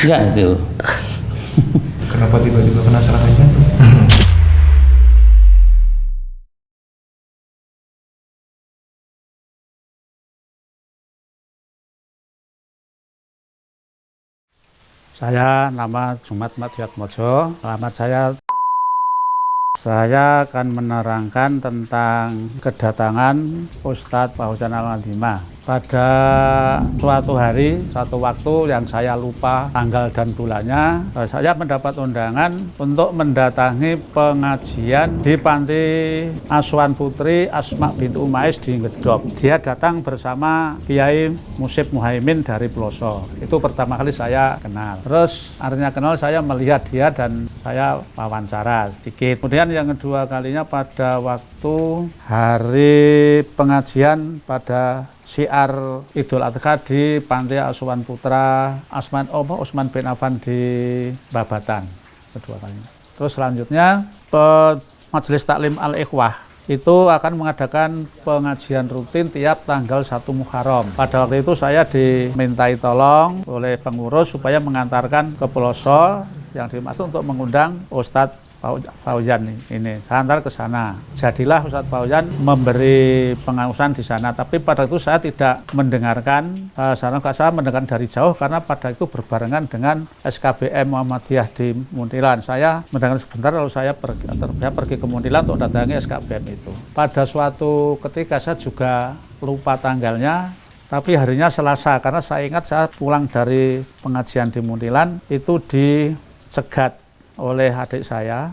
Enggak itu. Kenapa tiba-tiba kena serangan jantung? Saya nama Jumat Madiatmojo. Saya akan menerangkan tentang kedatangan Ustadz Fauzan Al-Madimah. Pada suatu hari, suatu waktu yang saya lupa tanggal dan bulannya, saya mendapat undangan untuk mendatangi pengajian di Panti Asuhan Putri Asma binti Umais di Ngedok. Dia datang bersama Kiai Musib Muhaimin dari Ploso. Itu pertama kali saya kenal. Terus artinya kenal, saya melihat dia dan saya wawancara sedikit. Kemudian yang kedua kalinya pada waktu hari pengajian pada syiar Idul Adha di Panti Asuhan Putra Usman bin Affan di Babatan kedua kalinya. Terus selanjutnya Majelis Taklim Al-Ikhwah itu akan mengadakan pengajian rutin tiap tanggal 1 Muharram. Pada waktu itu saya dimintai tolong oleh pengurus supaya mengantarkan ke Ploso yang dimaksud untuk mengundang Ustadz Fauzan ini. Saya antar ke sana. Jadilah Ustadz Fauzan memberi pengawasan di sana. Tapi pada itu saya tidak mendengarkan, saya mendengarkan dari jauh karena pada itu berbarengan dengan SKBM Muhammadiyah di Muntilan. Saya mendengar sebentar lalu saya pergi ke Muntilan untuk datangi SKBM itu. Pada suatu ketika saya juga lupa tanggalnya, tapi harinya Selasa karena saya ingat saya pulang dari pengajian di Muntilan itu dicegat oleh adik saya.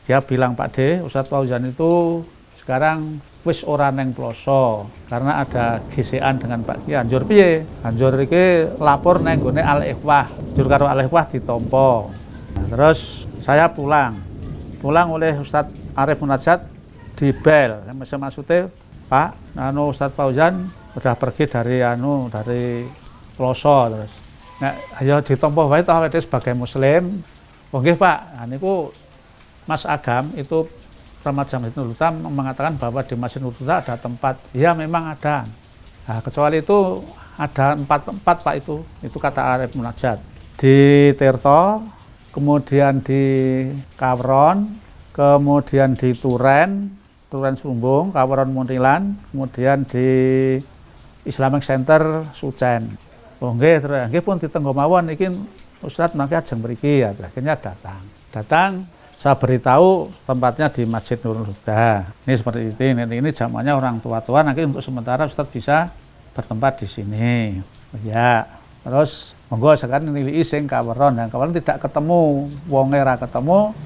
Dia bilang, Pak D, Ustadz Fauzan itu sekarang wis ora neng Ploso karena ada GC-an dengan Pak Ki. Anjur piye? Anjur iki lapor neng gone Al-Ikhwah. Anjur karo Al-Ikhwah ditompo. Nah, terus saya pulang oleh Ustadz Arif Munajat di bel. Maksudnya, Pak, Ustadz Fauzan udah pergi dari Ploso terus. Nah, ayo ditompo wae toh awake sebagai muslim. Oke Pak, niku Mas Agam itu remaja Masjid Nurul Huda mengatakan bahwa di Masjid Nurul Huda ada tempat. Ya memang ada. Nah, kecuali itu ada 4 tempat Pak itu kata Arif Munajat. Di Tirto, kemudian di Kawron, kemudian di Turen Sumbung, Kawron Muntilan, kemudian di Islamic Center Sucen. Oh nggih, terus nggih pun ditenggo mawon iki Ustadz mangke ajeng mriki ya. Akhirnya datang saya beritahu tempatnya di Masjid Nurul Huda. Ini seperti ini zamannya orang tua-tua, nanti untuk sementara Ustadz bisa bertempat di sini. Ya, terus monggo sekarang nilai sing Kawron, yang Kawron tidak ketemu, wonge ra ketemu.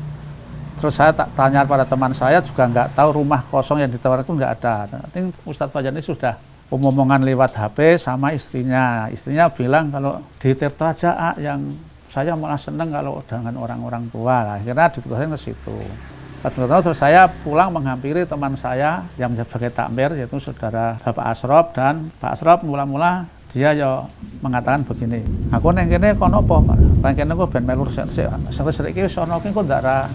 Terus saya tak tanya pada teman saya juga nggak tahu rumah kosong yang ditawarkan itu nggak ada. Nanti Ustadz Fauzan ini sudah omongan lewat HP sama istrinya. Istrinya bilang kalau di Tirto aja yang saya malah seneng kalau dengan orang-orang tua. Nah, akhirnya diputuskan ke situ. Terus saya pulang menghampiri teman saya yang sebagai takmir yaitu saudara Bapak Asrop, dan Pak Asrop mula-mula dia ya mengatakan begini. Aku neng kene kono apa, Pak? Neng kene kok ben melu sik iki sono ki kok ndak ra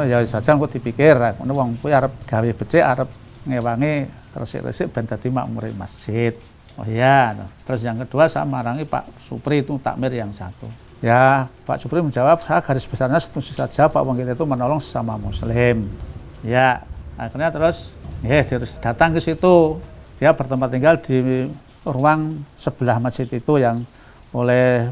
ya saja aku dipikir ngono wong kuwi arep gawe becik arep ngewangi resik-resik ben dadi makmur masjid. Oh iya. Terus yang kedua saya marangi Pak Supri itu takmir yang satu. Ya Pak Supri menjawab, saya garis besarnya setuju saja Pak Wong kita itu menolong sesama muslim. Ya akhirnya terus datang ke situ. Dia bertempat tinggal di ruang sebelah masjid itu yang oleh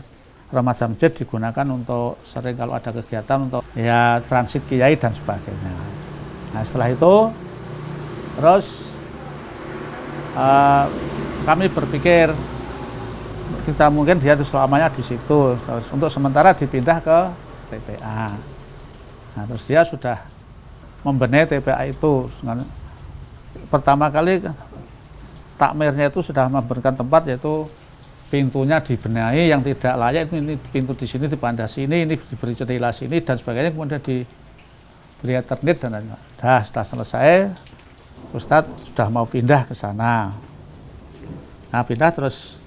remaja masjid digunakan untuk sering kalau ada kegiatan untuk ya transit kiai dan sebagainya. Nah setelah itu terus kami berpikir kita mungkin dia selamanya di situ, terus untuk sementara dipindah ke TPA. Nah, terus dia sudah membenahi TPA itu. Pertama kali takmirnya itu sudah memberikan tempat, yaitu pintunya dibenahi yang tidak layak, ini pintu di sini dipandasi ini diberi jendela sini dan sebagainya, kemudian diberi eternit dan lain-lain. Nah, setelah selesai Ustadz sudah mau pindah ke sana. Nah, pindah terus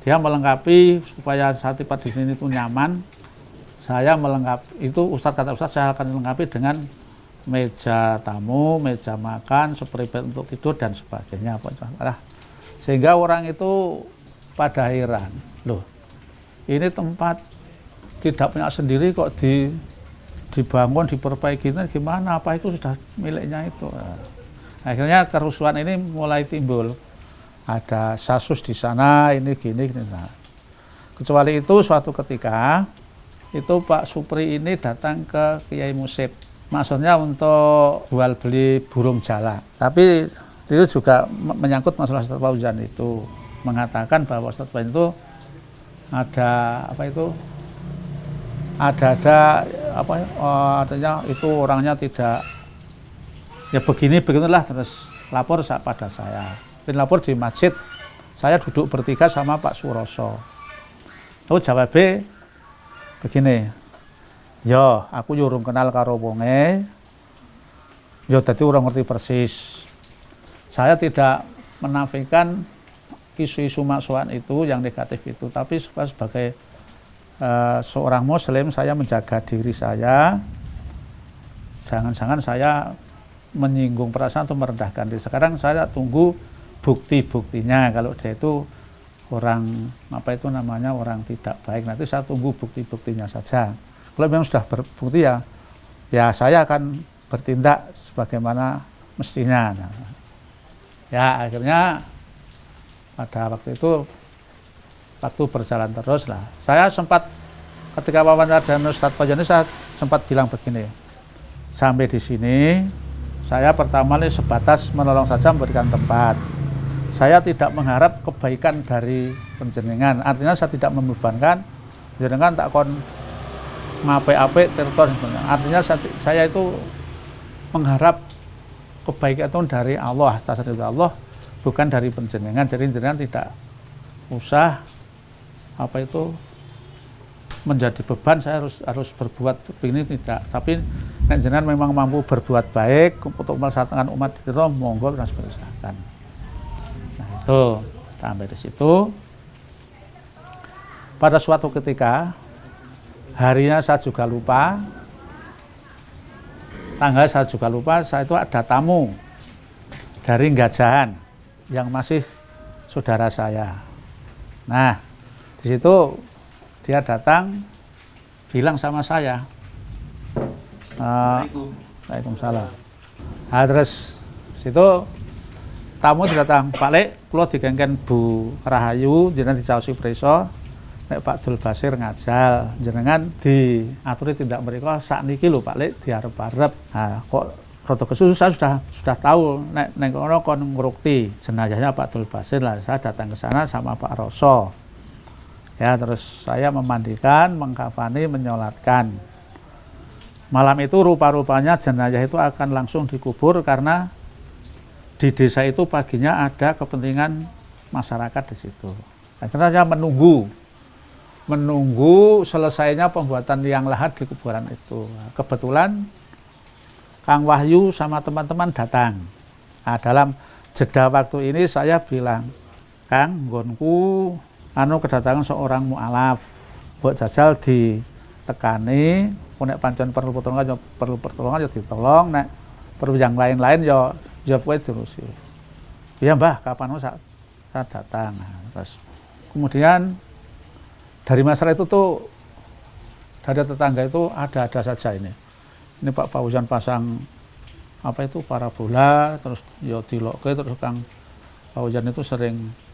dia melengkapi supaya saat tiba di sini itu nyaman. Saya melengkapi itu, kata Ustadz saya akan melengkapi dengan meja tamu, meja makan, seperti untuk tidur dan sebagainya. Sehingga orang itu pada heran, loh ini tempat tidak punya sendiri kok dibangun, diperbaiki, gimana, apa itu sudah miliknya itu. Akhirnya kerusuhan ini mulai timbul. Ada Sasus di sana, ini gini. Nah. Kecuali itu suatu ketika, itu Pak Supri ini datang ke Kiai Musib. Maksudnya untuk jual beli burung jala. Tapi itu juga menyangkut masalah Ustadz Fauzan itu. Mengatakan bahwa Ustadz Fauzan itu ada artinya itu orangnya tidak ya beginilah, terus lapor pada saya. Dan lapor di masjid, saya duduk bertiga sama Pak Suroso. Lalu jawabnya begini, yo aku urung kenal karo wonge, yo dadi orang ngerti persis. Saya tidak menafikan isu-isu maksuhan itu yang negatif itu, tapi sebagai seorang muslim saya menjaga diri saya, jangan-jangan saya menyinggung perasaan atau merendahkan diri. Sekarang saya tunggu bukti-buktinya. Kalau dia itu orang orang tidak baik, nanti saya tunggu bukti-buktinya saja. Kalau memang sudah berbukti ya saya akan bertindak sebagaimana mestinya. Ya akhirnya pada waktu itu berjalan terus lah. Saya sempat ketika wawancara dengan Ustadz Fauzan ini saya sempat bilang begini, sampai di sini saya pertama ini sebatas menolong saja, memberikan tempat. Saya tidak mengharap kebaikan dari penjenengan. Artinya saya tidak membebankan jenengan tak kon ngape-ape terus. Artinya saya itu mengharap kebaikan itu dari Allah, atas dari Allah, bukan dari penjenengan. Jadi jenengan tidak usah menjadi beban saya harus berbuat ini, tidak. Tapi nek jenengan memang mampu berbuat baik untuk melaksanakan umat itu, monggo dan silahkan. Nah itu sampai di situ. Pada suatu ketika harinya saya juga lupa, tanggal saya juga lupa, saya itu ada tamu dari Gajahan yang masih saudara saya. Nah, di situ dia datang bilang sama saya, Waalaikumsalam. Nah, terus situ tamu datang, Pak Lek, kula digengken Bu Rahayu, jenengan dicaosi preso, nek Pak Dul Basir ngajal, jenengan diaturi tindak mriko sakniki lho Pak Lek diarep-arep. Nah, kok rada kesusu, saya sudah tahu nek kono kon ngrukti jenazahnya Pak Dul Basir lah. Saya datang ke sana sama Pak Roso. Ya, terus saya memandikan, mengkafani, menyolatkan. Malam itu rupa-rupanya jenazah itu akan langsung dikubur karena di desa itu paginya ada kepentingan masyarakat di situ. Akhirnya saya menunggu selesainya pembuatan liang lahat di kuburan itu. Kebetulan Kang Wahyu sama teman-teman datang. Nah, dalam jeda waktu ini saya bilang, Kang, nggonku kedatangan seorang mu'alaf, buat jajal ditekani, nek pancen perlu pertolongan ya ditolong, nek perlu yang lain-lain ya kowe diurusi. Ya Mbah, kapan saya datang. Nah, terus kemudian dari masalah itu tuh dari tetangga itu ada saja ini Pak Fauzan pasang parabola, terus ya dilokke, terus Kang Fauzan itu sering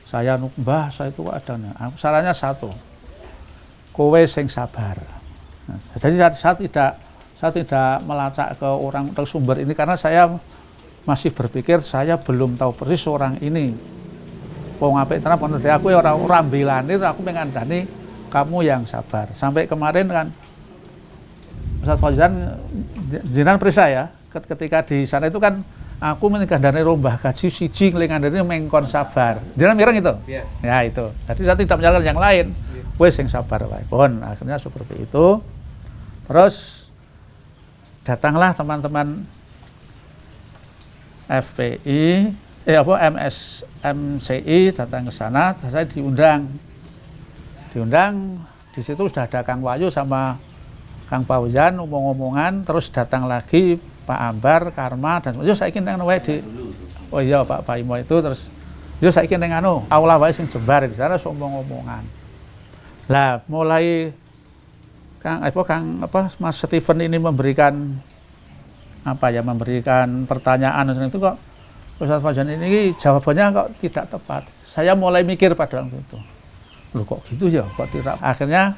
saya Mbah, saya itu ada. Salahnya satu, kowe sing sabar. Nah, jadi saya tidak melacak ke orang tersumber ini karena saya masih berpikir saya belum tahu persis orang ini. Wong apik tenan pun aku ora mbelani, aku mengandani kamu yang sabar. Sampai kemarin kan Ustadz Fauzan jenengan perisa ya, ketika di sana itu kan aku menggandani rombah gaji siji nglingandani mengkon sabar. Jenengan mireng itu? Yeah. Ya itu. Jadi saya tidak menyalahkan yang lain. Wes sing sabar wae. Pun akhirnya seperti itu. Terus datanglah teman-teman FPI, MCI datang ke sana, saya diundang. Di situ sudah ada Kang Wahyu sama Kang Fauzan omong-omongan, terus datang lagi Pak Ambar, Karma, dan yo saiki nang wae di oh iya Pak Imo itu, terus yo saiki nang aula wae sing jembar di sana omong-omongan. Lah mulai Mas Stephen ini memberikan memberikan pertanyaan itu kok Ustadz Fauzan ini jawabannya kok tidak tepat. Saya mulai mikir pada waktu itu, loh kok gitu ya, kok tidak. Akhirnya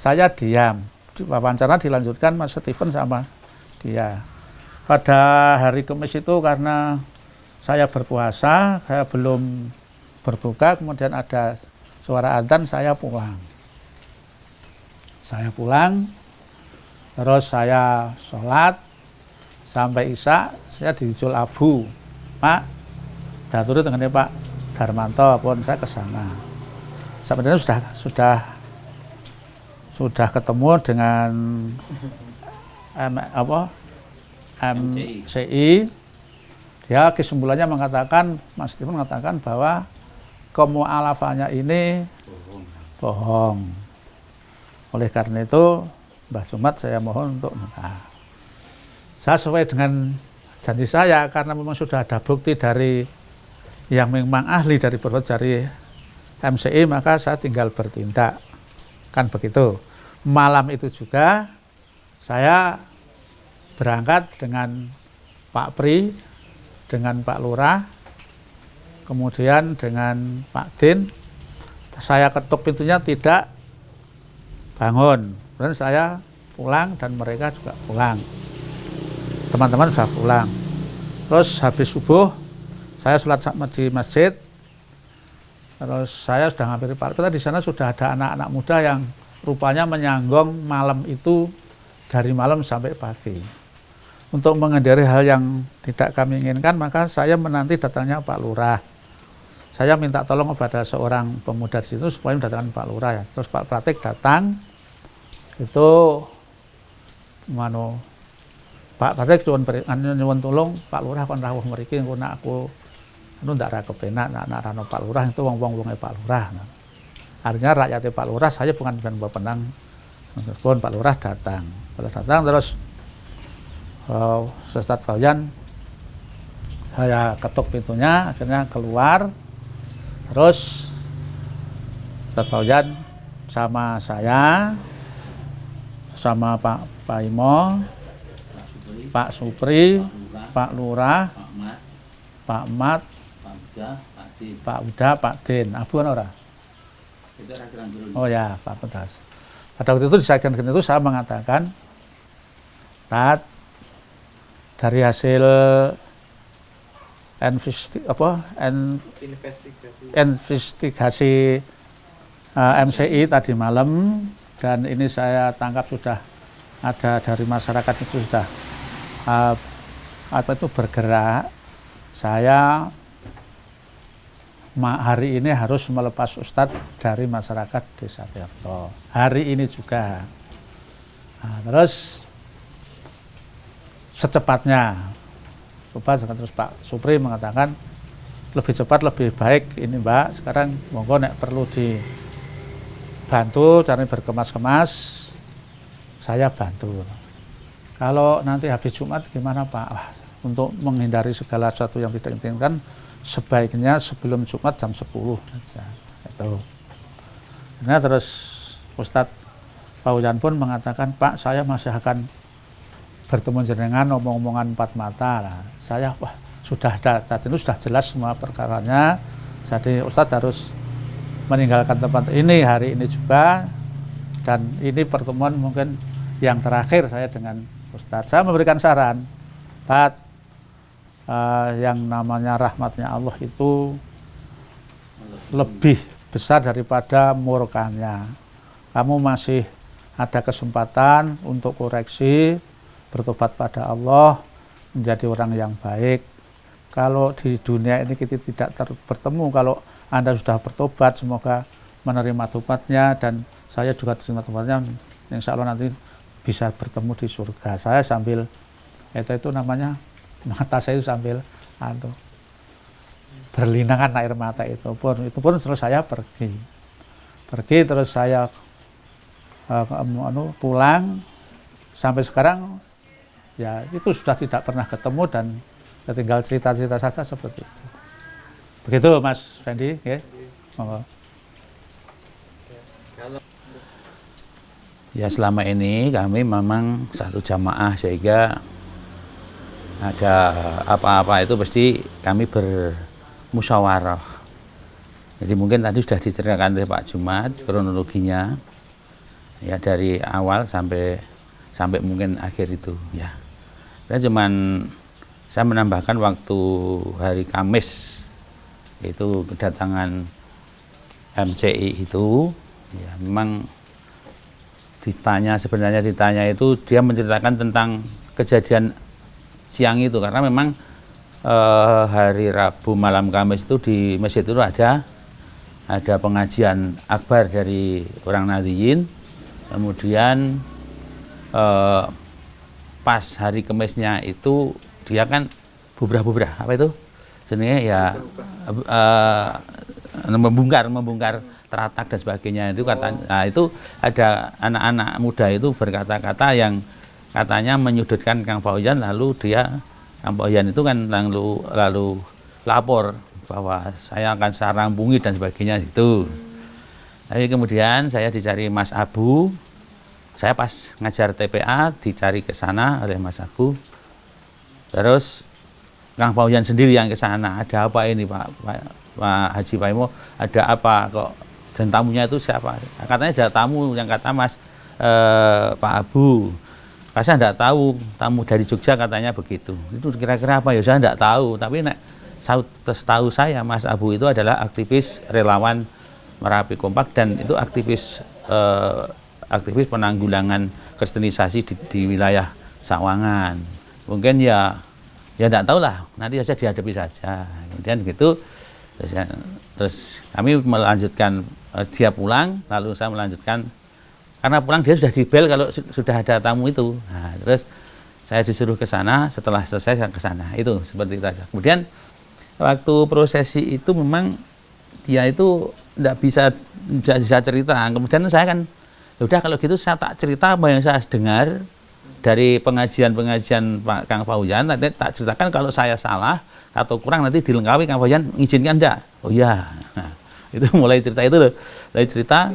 saya diam. Wawancara dilanjutkan Mas Stephen sama dia. Pada hari Kamis itu karena saya berpuasa, saya belum berbuka, kemudian ada suara adzan, saya pulang. Terus saya sholat sampai Isya, saya dijul Abu, Pak, daturi dengan Pak Darmanto pun saya ke sana. Sebenarnya sudah ketemu dengan MCI. Dia kesimpulannya mengatakan, Mas Stephen mengatakan bahwa kemu'alafannya ini bohong. Oleh karena itu, Mbah Jumat saya mohon untuk nikah. Saya sesuai dengan janji saya, karena memang sudah ada bukti dari yang memang ahli dari MCI, maka saya tinggal bertindak. Kan begitu. Malam itu juga saya berangkat dengan Pak Pri, dengan Pak Lurah, kemudian dengan Pak Din. Saya ketuk pintunya tidak bangun. Dan saya pulang dan mereka juga pulang. Teman-teman sudah pulang. Terus habis subuh saya sholat di masjid. Terus saya sudah ngampiri Pak Lurah. Di sana sudah ada anak-anak muda yang rupanya menyanggong malam itu dari malam sampai pagi. Untuk menghindari hal yang tidak kami inginkan, maka saya menanti datangnya Pak Lurah. Saya minta tolong kepada seorang pemuda di situ supaya mendatangkan Pak Lurah ya. Terus Pak Pratik datang, itu Pak Pratik nyuwun tolong Pak Lurah kon rawuh mriki engko nek aku ndak ra kepenak nek rano Pak Lurah itu wong-wonge Pak Lurah. Artinya rakyatnya Pak Lurah, saya bukan penang. Pun Pak Lurah datang. Terus Ustadz Fauzan, saya ketuk pintunya, akhirnya keluar. Terus Ustadz Fauzan sama saya, sama Pak Imo, Pak Supri, Pak Lurah, Pak Mat, Pak Uda, Pak Din, Abu ora? Oh ya, Pak Pedas. Pada waktu itu di sajian itu saya mengatakan, dari hasil investigasi MCI tadi malam, dan ini saya tangkap sudah ada dari masyarakat itu sudah bergerak. Saya hari ini harus melepas Ustadz dari masyarakat Desa Tirto. Hari ini juga. Terus secepatnya, terus Pak Supri mengatakan lebih cepat lebih baik ini Mbak, sekarang monggo nek perlu dibantu cari berkemas-kemas, saya bantu. Kalau nanti habis Jumat gimana Pak? Untuk menghindari segala sesuatu yang tidak diinginkan, sebaiknya sebelum Jumat jam 10 saja. Itu. Nah, terus Ustadz Fauzan pun mengatakan, Pak, saya masih akan bertemu jenengan omong-omongan empat mata. Nah, saya sudah ada, saat ini sudah jelas semua perkaranya. Jadi Ustadz harus meninggalkan tempat ini hari ini juga, dan ini pertemuan mungkin yang terakhir saya dengan Ustadz. Saya memberikan saran, Pak, yang namanya rahmatnya Allah itu lebih besar daripada murkanya. Kamu masih ada kesempatan untuk koreksi, bertobat pada Allah, menjadi orang yang baik. Kalau di dunia ini kita tidak bertemu, kalau Anda sudah bertobat, semoga menerima tobatnya, dan saya juga terima tobatnya, insya Allah nanti bisa bertemu di surga. Saya sambil, itu namanya, mata saya sambil berlinangan air mata itu pun terus saya pergi terus saya pulang sampai sekarang. Ya itu sudah tidak pernah ketemu dan tinggal cerita-cerita saja seperti itu. Begitu Mas Fendi, ya. Ya selama ini kami memang satu jamaah, sehingga ada apa-apa itu pasti kami bermusyawarah. Jadi mungkin tadi sudah diceritakan oleh Pak Jumat kronologinya, ya dari awal sampai mungkin akhir itu ya. Dan cuman saya menambahkan waktu hari Kamis itu kedatangan MCI itu, ya memang sebenarnya ditanya itu dia menceritakan tentang kejadian siang itu, karena memang hari Rabu malam Kamis itu di masjid itu ada pengajian akbar dari orang Nahdiyin. Kemudian pas hari Kamisnya itu dia kan bubrah apa itu jenenge ya, membongkar teratak dan sebagainya itu nah, itu ada anak-anak muda itu berkata-kata yang katanya menyudutkan Kang Fauzan, lalu Kang Fauzan itu kan lalu lapor bahwa saya akan saya rampungi dan sebagainya itu. Tapi kemudian saya dicari Mas Abu, saya pas ngajar TPA dicari ke sana oleh Mas Abu, terus Kang Fauzan sendiri yang ke sana. Ada apa ini Pak Haji Paimo, ada apa kok, dan tamunya itu siapa? Katanya ada tamu yang kata Mas Pak Abu. Saya tidak tahu, tamu dari Jogja katanya begitu. Itu kira-kira apa ya, saya tidak tahu. Tapi setahu saya Mas Abu itu adalah aktivis relawan Merapi Kompak, dan itu aktivis penanggulangan kristenisasi di wilayah Sawangan. Mungkin ya tidak tahu lah, nanti saja dihadapi saja. Kemudian gitu, terus kami melanjutkan, dia pulang, lalu saya melanjutkan, karena pulang dia sudah dibel kalau sudah ada tamu itu. Nah, terus saya disuruh ke sana, setelah selesai saya ke sana, itu seperti itu saja. Kemudian waktu prosesi itu memang dia itu tidak bisa cerita. Kemudian saya kan, udah kalau gitu saya tak cerita apa yang saya dengar dari pengajian Pak Kang Fauzan, nanti tak ceritakan kalau saya salah atau kurang nanti dilengkapi Kang Fauzan izinkan enggak? Oh iya. Nah, itu mulai cerita itu loh. Mulai cerita,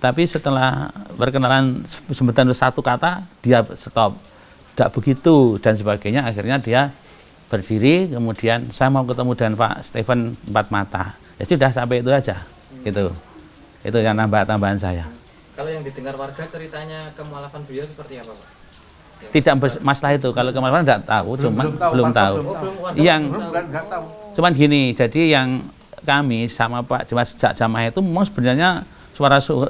tapi setelah berkenalan sebentar satu kata dia stop. Tidak begitu dan sebagainya, akhirnya dia berdiri, kemudian saya mau ketemu dengan Pak Stephen Empat Mata. Ya sudah sampai itu aja. Gitu. Itu yang tambahan saya. Kalau yang didengar warga ceritanya kemualafan beliau seperti apa, Pak? Tidak masalah itu, kalau kemarin tidak tahu, belum tahu. Cuman gini, jadi yang kami sama Pak Jamaah itu memang sebenarnya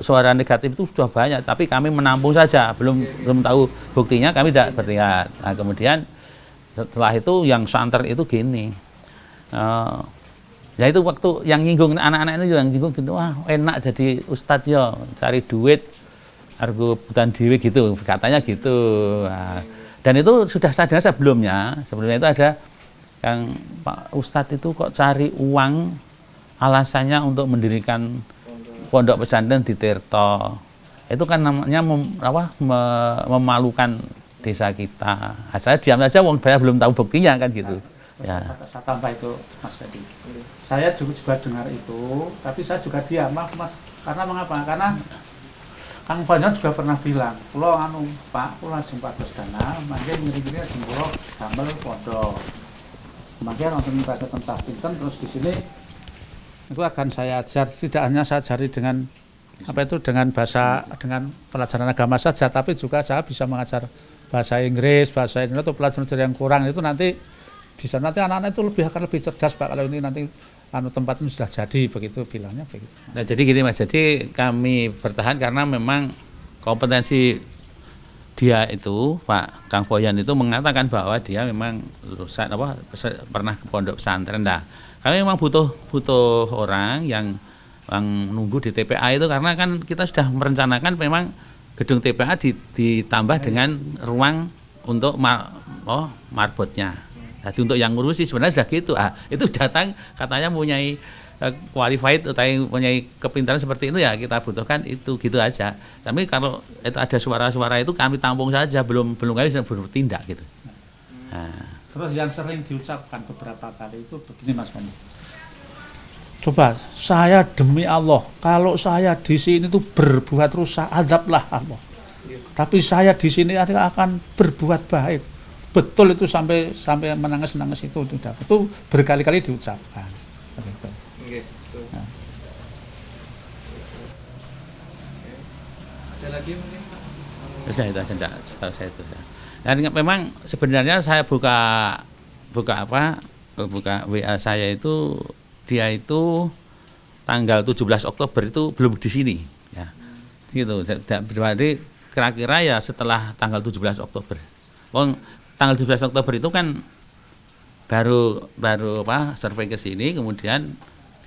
suara negatif itu sudah banyak, tapi kami menampung saja, belum tahu buktinya, kami tidak berlihat. Nah, kemudian setelah itu yang santer itu gini, ya itu waktu yang nyinggung anak-anak itu yang nyinggung gitu, wah enak jadi ustadz ya, cari duit argo butan dewi gitu, katanya gitu. Nah, dan itu sudah sadar sebelumnya itu ada yang Pak Ustadz itu kok cari uang, alasannya untuk mendirikan pondok pesantren di Tirto. Itu kan namanya memalukan desa kita. Nah, saya diam saja, saya belum tahu buktinya kan gitu. Ya. Saya tambah itu Mas Fedi. Saya juga dengar itu, tapi saya juga diam, Mas. Karena mengapa? Karena Kang Fauzan juga pernah bilang, pulau Pak, pulau jumpa dana, mungkin ngiri-ngiri jempol gambar pondok. Mungkin nonton baca tentang pinten, terus di sini itu akan saya ajar, tidak hanya saya ajari dengan dengan pelajaran agama saja, tapi juga saya bisa mengajar bahasa Inggris atau pelajaran yang kurang itu nanti bisa, nanti anak-anak itu akan lebih cerdas Pak, kalau ini nanti tempat ini sudah jadi, begitu bilangnya begitu. Nah, jadi gini Mas, jadi kami bertahan karena memang kompetensi dia itu, Pak Kang Fauzan itu mengatakan bahwa dia memang lulusan pernah ke pondok pesantren. Nah, kami memang butuh orang yang nunggu di TPA itu, karena kan kita sudah merencanakan memang gedung TPA ditambah dengan ruang untuk marbotnya. Jadi untuk yang ngurusi sebenarnya sudah gitu. Itu datang katanya mempunyai qualified atau mempunyai kepintaran seperti itu, ya kita butuhkan itu, gitu aja. Tapi kalau itu ada suara-suara itu kami tampung saja, belum kami sudah bertindak gitu. Nah. Terus yang sering diucapkan beberapa kali itu begini Mas Fandi. Coba saya demi Allah, kalau saya di sini tuh berbuat rusak, azablah Allah. Tapi saya di sini akan berbuat baik. Betul itu sampai menangis-nangis itu tidak. Itu berkali-kali diucapkan. Begitu. Oke, betul. Nah. Ada lagi mungkin Pak? Sudah itu aja, enggak, setahu saya itu. Dan memang sebenarnya saya buka WA saya itu, dia itu tanggal 17 Oktober itu belum di sini ya. Gitu. Berarti kira-kira ya setelah tanggal 17 Oktober. Tanggal 17 Oktober itu kan baru survei ke sini, kemudian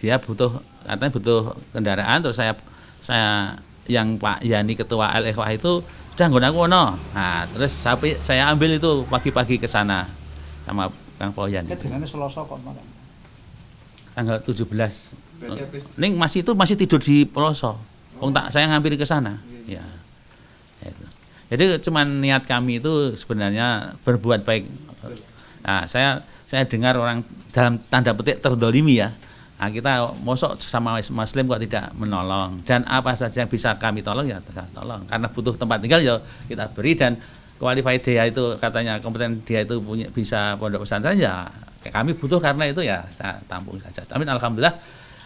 dia katanya butuh kendaraan, terus saya yang Pak Yani ketua LFA itu udah ngono. Nah, terus saya ambil itu pagi-pagi ke sana sama Kang Poyan. Dinane Selasa kok malam. Tanggal 17. Berarti habis Ning masih tidur di Peloso. Saya ngambil ke sana. Ya. Itu. Jadi cuman niat kami itu sebenarnya berbuat baik. Nah, saya dengar orang dalam tanda petik terdolimi ya. Nah, kita mosok sama Muslim kok tidak menolong, dan apa saja yang bisa kami tolong ya kita tolong, karena butuh tempat tinggal ya kita beri, dan qualified dia itu katanya kompeten, dia itu punya bisa pondok pesantren ya kami butuh, karena itu ya saya tampung saja. Tapi alhamdulillah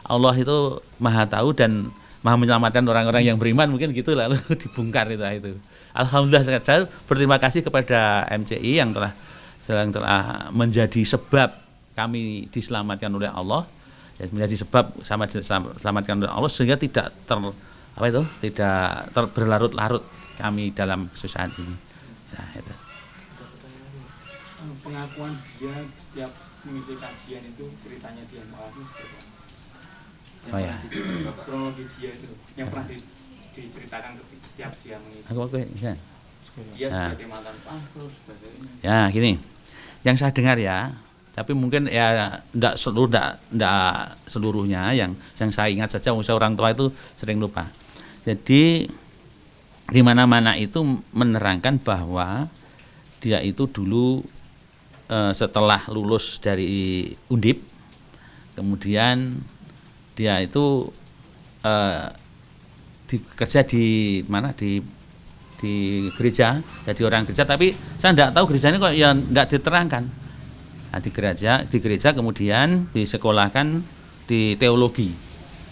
Allah itu maha tahu dan maha menyelamatkan orang-orang yang beriman, mungkin gitu lalu dibongkar itu. Alhamdulillah saya berterima kasih kepada MCI yang telah menjadi sebab kami diselamatkan oleh Allah, ya, menjadi sebab sama diselamatkan oleh Allah, sehingga tidak berlarut-larut kami dalam kesusahan ini. Nah, itu. Pengakuan dia setiap mengisi kajian itu, ceritanya dia mengalami seperti apa? Oh ya. Kronologi dia itu yang pernah diceritakan setiap dia mengisi. Ya. Dia sebagai mantan pangkul sebagainya. Ya, gini. Yang saya dengar ya, tapi mungkin ya enggak seluruhnya, yang saya ingat saja, orang tua itu sering lupa. Jadi di mana-mana itu menerangkan bahwa dia itu dulu setelah lulus dari Undip, kemudian dia itu kerja di mana, di gereja, jadi orang gereja, tapi saya tidak tahu gerejanya kok ya tidak diterangkan. Nah, di gereja kemudian disekolahkan di teologi,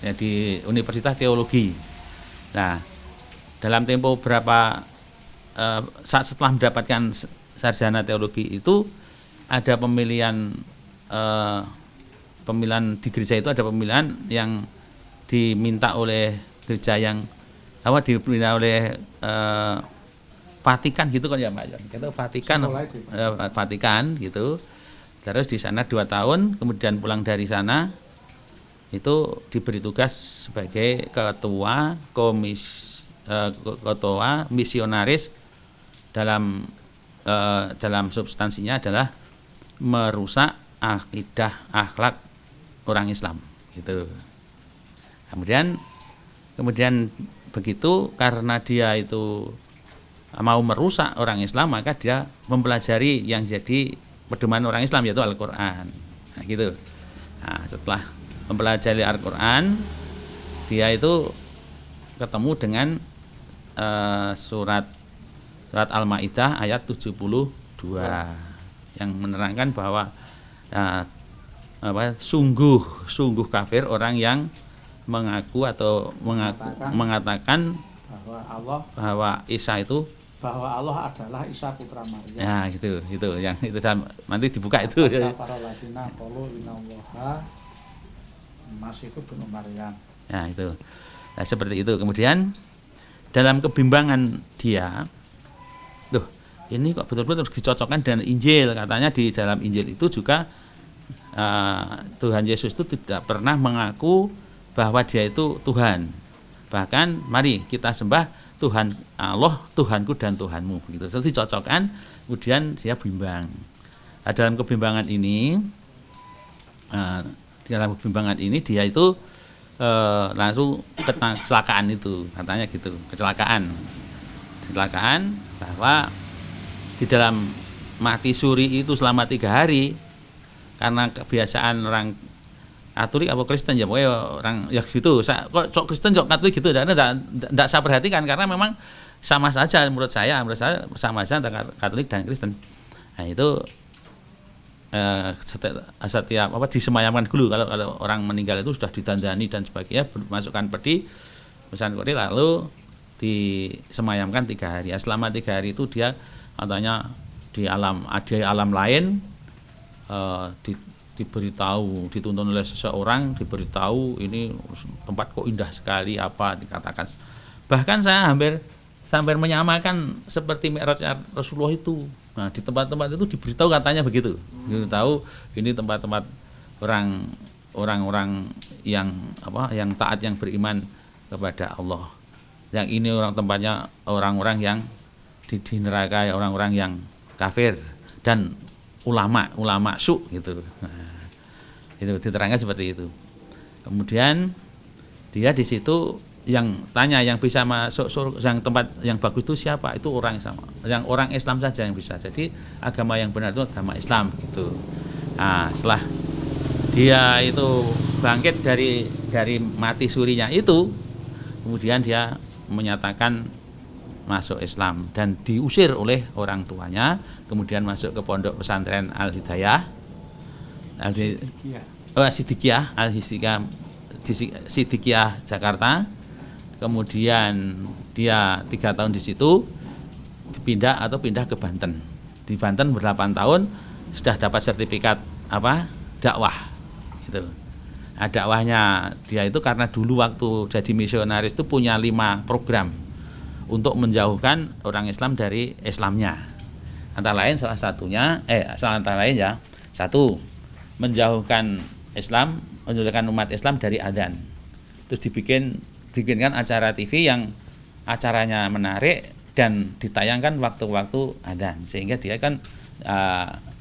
ya, di Universitas Teologi. Nah, dalam tempo berapa saat setelah mendapatkan sarjana teologi itu ada pemilihan di gereja itu, ada pemilihan yang diminta oleh gereja yang diminta oleh Vatikan gitu kan ya Pak. Itu Vatikan gitu. Terus di sana 2 tahun, kemudian pulang dari sana itu diberi tugas sebagai ketua misionaris, dalam substansinya adalah merusak akidah akhlak orang Islam gitu. Kemudian begitu, karena dia itu mau merusak orang Islam, maka dia mempelajari yang jadi pedoman orang Islam, yaitu Al-Quran. Nah, gitu. Nah, setelah mempelajari Al-Quran, dia itu ketemu dengan surat Al-Maidah ayat 72 yang menerangkan bahwa sungguh kafir orang yang mengatakan bahwa Isa itu, bahwa Allah adalah Isa putra Maryam. Ya, gitu yang itu nanti dibuka itu. Para ladina qalu innallaha masihu bin Maryam. Ya, itu. Nah, seperti itu. Kemudian dalam kebimbangan dia, ini kok betul-betul dicocokkan dengan Injil. Katanya di dalam Injil itu juga Tuhan Yesus itu tidak pernah mengaku bahwa dia itu Tuhan. Bahkan mari kita sembah Tuhan Allah, Tuhanku dan Tuhanmu, begitu. Jadi dicocokkan, kemudian dia bimbang. Nah, dalam kebimbangan ini dia itu langsung kecelakaan itu, katanya gitu, kecelakaan bahwa di dalam mati suri itu selama 3 hari, karena kebiasaan orang Katolik apa Kristen ya, pokoknya orang ya gitu. Kok Kristen kok Katolik gitu, tidak saya perhatikan, karena memang sama saja menurut saya sama saja antara Katolik dan Kristen. Nah itu setiap disemayamkan dulu kalau orang meninggal itu sudah ditandani dan sebagainya, masukkan peti, pesan kode, lalu disemayamkan 3 hari. Selama 3 hari itu dia katanya di alam lain, diberitahu, dituntun oleh seseorang, diberitahu ini tempat kok indah sekali, apa dikatakan. Bahkan saya hampir menyamakan seperti Mi'raj Rasulullah itu. Nah, di tempat-tempat itu diberitahu katanya begitu. Diberitahu ini tempat-tempat orang-orang yang taat, yang beriman kepada Allah. Yang ini tempatnya orang-orang yang di neraka, orang-orang yang kafir dan ulama su gitu. Nah, itu diterangkan seperti itu. Kemudian dia di situ yang tanya, yang bisa masuk surga, yang tempat yang bagus itu siapa? Itu orang Islam saja yang bisa. Jadi agama yang benar itu agama Islam gitu. Nah, setelah dia itu bangkit dari mati surinya itu, kemudian dia menyatakan masuk Islam dan diusir oleh orang tuanya, kemudian masuk ke pondok pesantren Al-Hidayah, Siddiqiyah Jakarta. Kemudian dia 3 tahun di situ, pindah ke Banten. Di Banten ber-8 tahun sudah dapat sertifikat dakwah gitu. Nah, dakwahnya dia itu karena dulu waktu jadi misionaris itu punya 5 program untuk menjauhkan orang Islam dari Islamnya. Antara lain satu, menjauhkan umat Islam dari adzan. Terus dibikinkan acara TV yang acaranya menarik dan ditayangkan waktu-waktu adzan, sehingga dia kan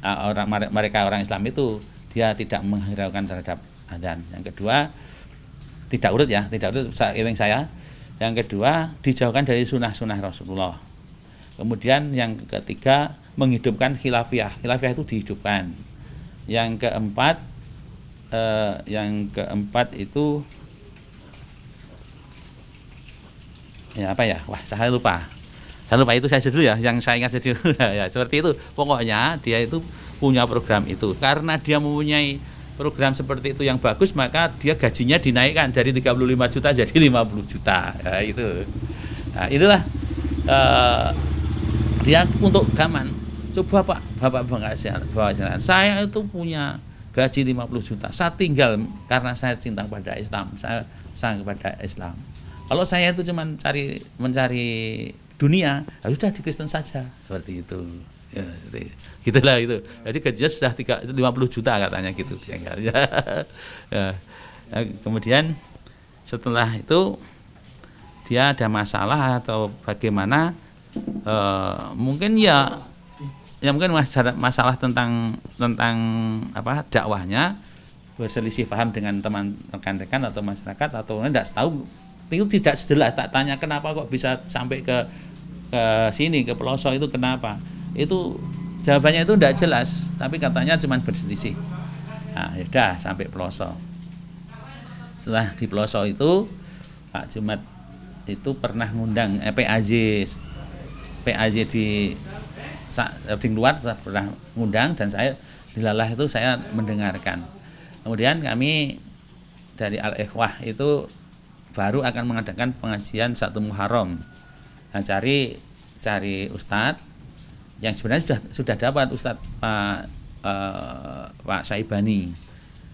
orang Islam itu dia tidak menghiraukan terhadap adzan. Yang kedua, tidak urut seiring saya. Yang kedua, dijauhkan dari sunnah Rasulullah. Kemudian yang ketiga, menghidupkan khilafiyah itu dihidupkan. Yang keempat itu saya lupa itu saya dulu ya, yang saya ingat jadi ya seperti itu. Pokoknya dia itu punya program itu, karena dia mempunyai program seperti itu yang bagus, maka dia gajinya dinaikkan dari 35 juta jadi 50 juta ya, itu. Nah, itulah dia untuk gaman. Coba Pak, Bapak Bangkasian, saya itu punya gaji 50 juta, saya tinggal karena saya cinta pada Islam, saya sayang kepada Islam. Kalau saya itu cuma mencari dunia, ya sudah di Kristen saja, seperti itu. Ya, gitulah itu. Jadi gajinya sudah 50 juta katanya gitu. Ya. Kemudian setelah itu dia ada masalah atau bagaimana, mungkin masalah tentang dakwahnya, berselisih paham dengan teman rekan-rekan atau masyarakat, atau tidak tahu. Itu tidak jelas, tak tanya kenapa kok bisa sampai ke sini, ke pelosok itu kenapa. Itu jawabannya itu tidak jelas, tapi katanya cuma berselisih. Nah, sudah sampai pelosok. Setelah di pelosok itu Pak Jumat itu pernah ngundang PAJ di luar, pernah ngundang, dan saya dilalah itu saya mendengarkan. Kemudian kami dari Al-Ikhwah itu baru akan mengadakan pengajian 1 Muharram. Nah, cari ustadz yang sebenarnya sudah dapat, Ustadz Pak Saibani.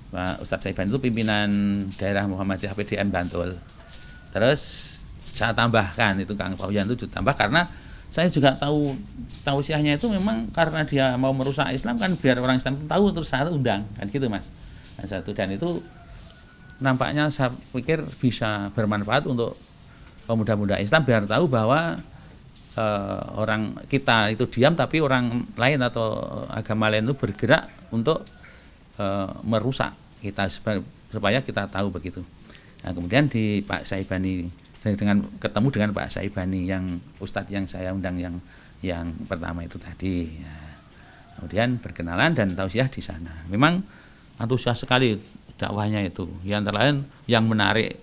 Pak Ustadz Saibani itu pimpinan daerah Muhammadiyah PDN Bantul. Terus saya tambahkan itu Kang Pauyan itu ditambah, karena saya juga tahu tausiahnya itu memang karena dia mau merusak Islam, kan biar orang Islam tahu, terus saya undang kan gitu Mas. Nah, dan itu nampaknya saya pikir bisa bermanfaat untuk pemuda-pemuda Islam biar tahu bahwa orang kita itu diam, tapi orang lain atau agama lain itu bergerak untuk merusak kita, supaya kita tahu begitu. Nah, kemudian di Pak Saibani, saya ketemu dengan Pak Saibani, yang ustadz yang saya undang yang pertama itu tadi. Nah, kemudian berkenalan dan tausiah di sana. Memang antusias sekali dakwahnya itu. Yang lain yang menarik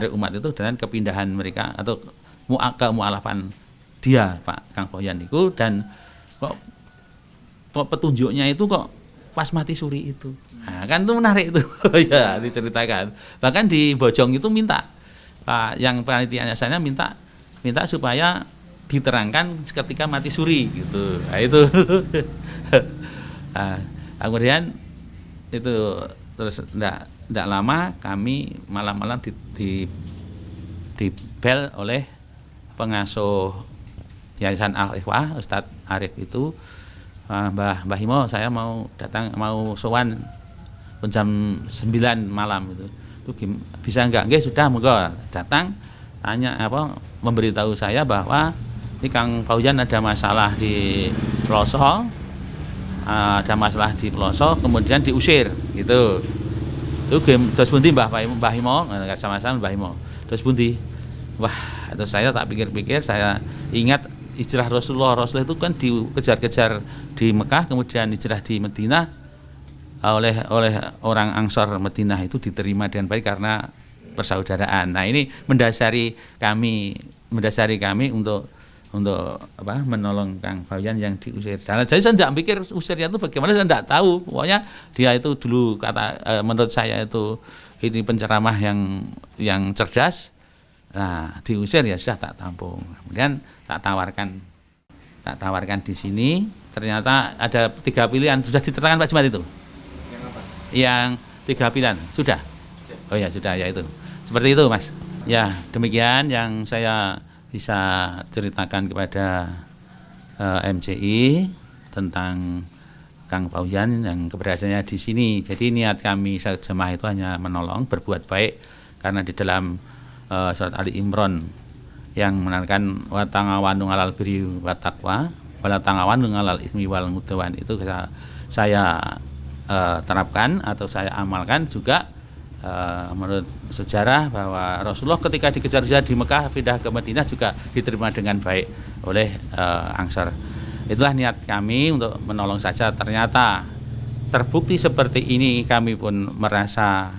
umat itu dengan kepindahan mereka atau kemualafan dia Pak Kang Boyan itu, dan kok petunjuknya itu kok pas mati suri itu. Nah, kan itu menarik itu. Ya, diceritakan. Bahkan di Bojong itu minta Pak yang panitianya saya minta supaya diterangkan ketika mati suri gitu. Nah, itu. Nah, kemudian itu terus enggak lama kami malam-malam di bel oleh pengasuh Yayasan Al-Ikhwah Ustadz Arif itu, Mbah Himo, saya mau datang, mau sowan jam 9 malam itu bisa enggak? Nggih, sudah, monggo. Datang tanya memberitahu saya bahwa ini Kang Boyan ada masalah di Ploso, kemudian diusir gitu. Itu terus pundi Mbah Himo, sama-sama Mbah Himo. Terus pundi? Wah, terus saya tak pikir-pikir, saya ingat hijrah Rasulullah itu kan dikejar-kejar di Mekah, kemudian hijrah di Madinah oleh orang Ansor Madinah itu diterima dengan baik karena persaudaraan. Nah, ini mendasari kami untuk menolong Kang Boyan yang diusir. Jadi saya tidak pikir usirnya itu bagaimana, saya tidak tahu. Pokoknya dia itu dulu menurut saya itu ini penceramah yang cerdas. Nah, diusir ya sudah, tak tampung. Kemudian tak tawarkan di sini. Ternyata ada 3 pilihan, sudah diterangkan Pak Jumat itu. Yang apa? Yang 3 pilihan sudah. Oh ya sudah, ya itu. Seperti itu Mas. Ya, demikian yang saya bisa ceritakan kepada MCI tentang Kang Boyan yang keberadaannya di sini. Jadi niat kami jemaah itu hanya menolong, berbuat baik, karena di dalam surat Ali Imran yang menerangkan wa ta'awanu 'alal birri wat taqwa wa la ta'awanu 'alal itsmi wal udwan, itu saya terapkan atau saya amalkan juga. Menurut sejarah bahwa Rasulullah ketika dikejar-kejar di Mekah pindah ke Madinah juga diterima dengan baik oleh Ansor. Itulah niat kami untuk menolong saja. Ternyata terbukti seperti ini, kami pun merasa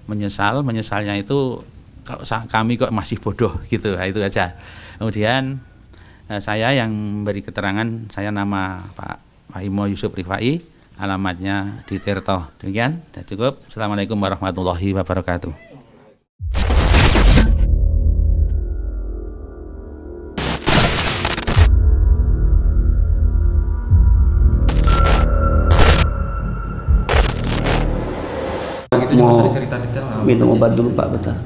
menyesalnya itu kami kok masih bodoh gitu. Itu aja. Kemudian saya yang memberi keterangan, saya nama Pak Himo Yusuf Rifai, alamatnya di Tirto. Demikian, sudah cukup. Assalamualaikum warahmatullahi wabarakatuh. Mau minum obat dulu Pak, bentar.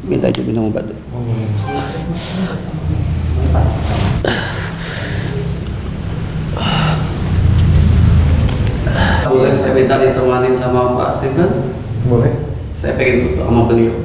Minta aja minum obat dulu. Boleh saya minta ditemani sama Pak Steven? Boleh. Saya pengen sama beliau.